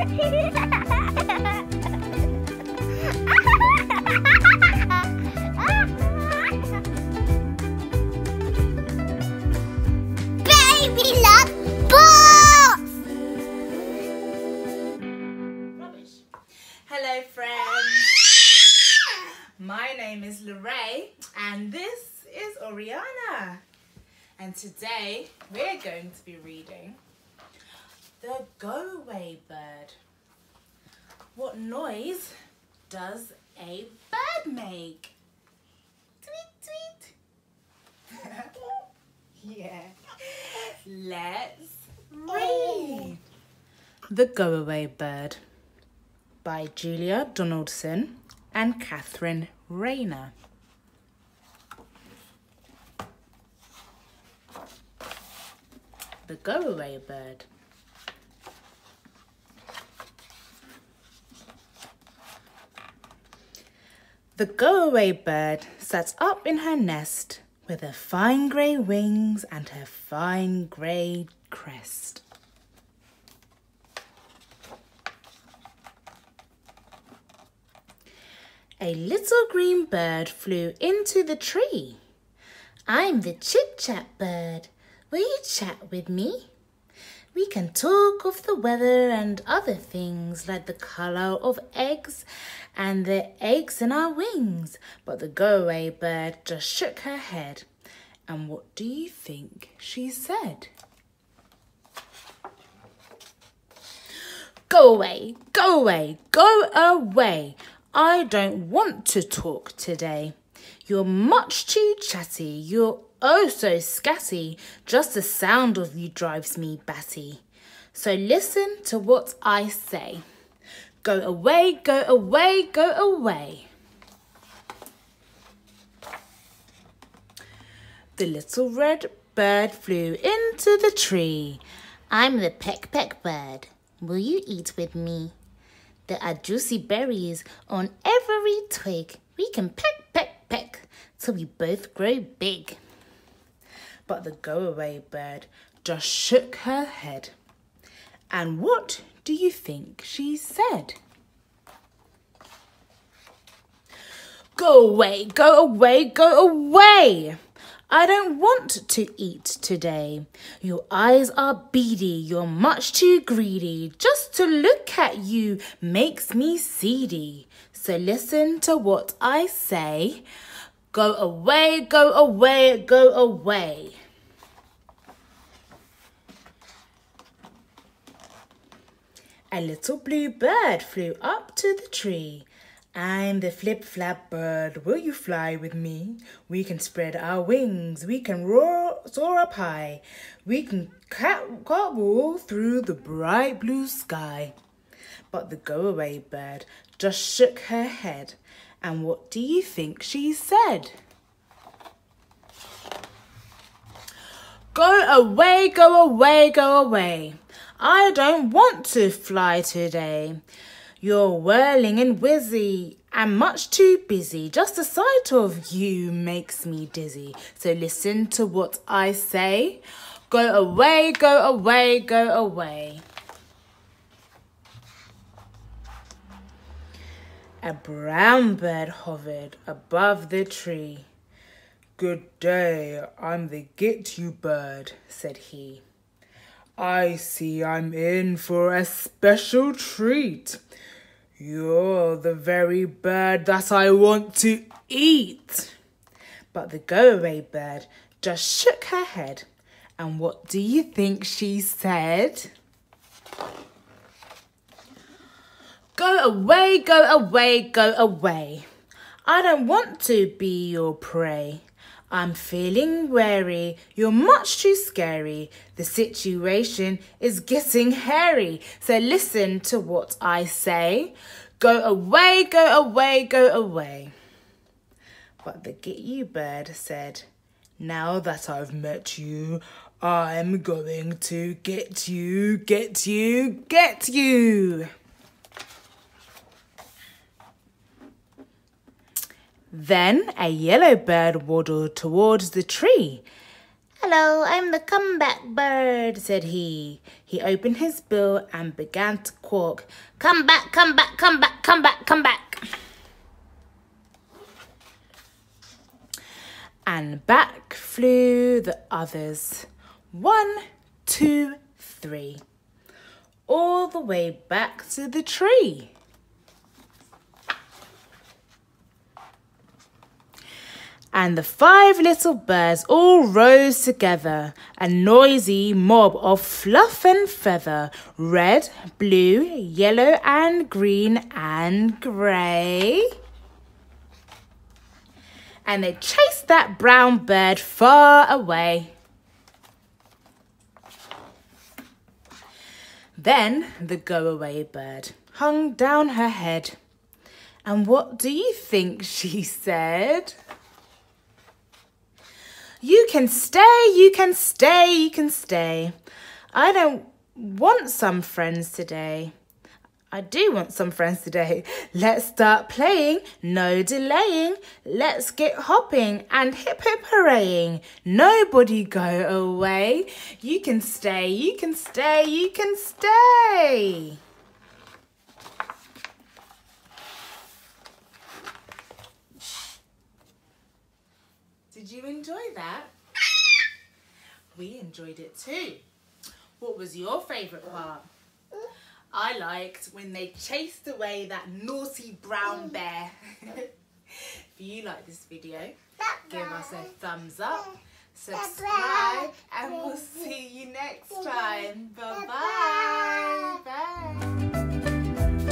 Baby love balls! Rubbish. Hello friends, my name is Lorraine and this is Oriana, and today we're going to be reading The Go-Away Bird. What noise does a bird make? Tweet, tweet. Yeah. Let's read. The Go-Away Bird by Julia Donaldson and Catherine Rayner. The Go-Away Bird. The go-away bird sat up in her nest with her fine grey wings and her fine grey crest. A little green bird flew into the tree. I'm the chit-chat bird. Will you chat with me? We can talk of the weather and other things like the colour of eggs and the eggs in our wings. But the go-away bird just shook her head. And what do you think she said? Go away, go away, go away. I don't want to talk today. You're much too chatty, you're oh so scatty. Just the sound of you drives me batty. So listen to what I say. Go away, go away, go away. The little red bird flew into the tree. I'm the peck-peck bird. Will you eat with me? There are juicy berries on every twig. We can peck, peck, peck till we both grow big. But the go-away bird just shook her head. And what do you think she said? Go away, go away, go away. I don't want to eat today. Your eyes are beady, you're much too greedy. Just to look at you makes me seedy. So listen to what I say. Go away, go away, go away. A little blue bird flew up to the tree. I'm the flip-flap bird. Will you fly with me? We can spread our wings. We can soar up high. We can cartwheel through the bright blue sky. But the go-away bird just shook her head. And what do you think she said? Go away, go away, go away. I don't want to fly today. You're whirling and whizzy and much too busy. Just the sight of you makes me dizzy. So listen to what I say. Go away, go away, go away. A brown bird hovered above the tree. Good day, I'm the get you bird, said he. I see I'm in for a special treat. You're the very bird that I want to eat. But the go-away bird just shook her head. And what do you think she said? Go away, go away, go away. I don't want to be your prey. I'm feeling wary, you're much too scary. The situation is getting hairy. So listen to what I say. Go away, go away, go away. But the get you bird said, now that I've met you, I'm going to get you, get you, get you. Then a yellow bird waddled towards the tree. "Hello, I'm the comeback bird," said he. He opened his bill and began to quack. "Come back, come back, come back, come back, come back." And back flew the others. 1, 2, 3. All the way back to the tree. And the 5 little birds all rose together, a noisy mob of fluff and feather, red, blue, yellow and green and grey. And they chased that brown bird far away. Then the go-away bird hung down her head. And what do you think she said? "You can stay, you can stay, you can stay. I don't want some friends today. I do want some friends today. Let's start playing, no delaying. Let's get hopping and hip hip hooraying. Nobody go away. You can stay, you can stay, you can stay." Did you enjoy that? We enjoyed it too. What was your favourite part? I liked when they chased away that naughty brown bear. If you like this video, give us a thumbs up, subscribe, and we'll see you next time. Bye-bye. Bye.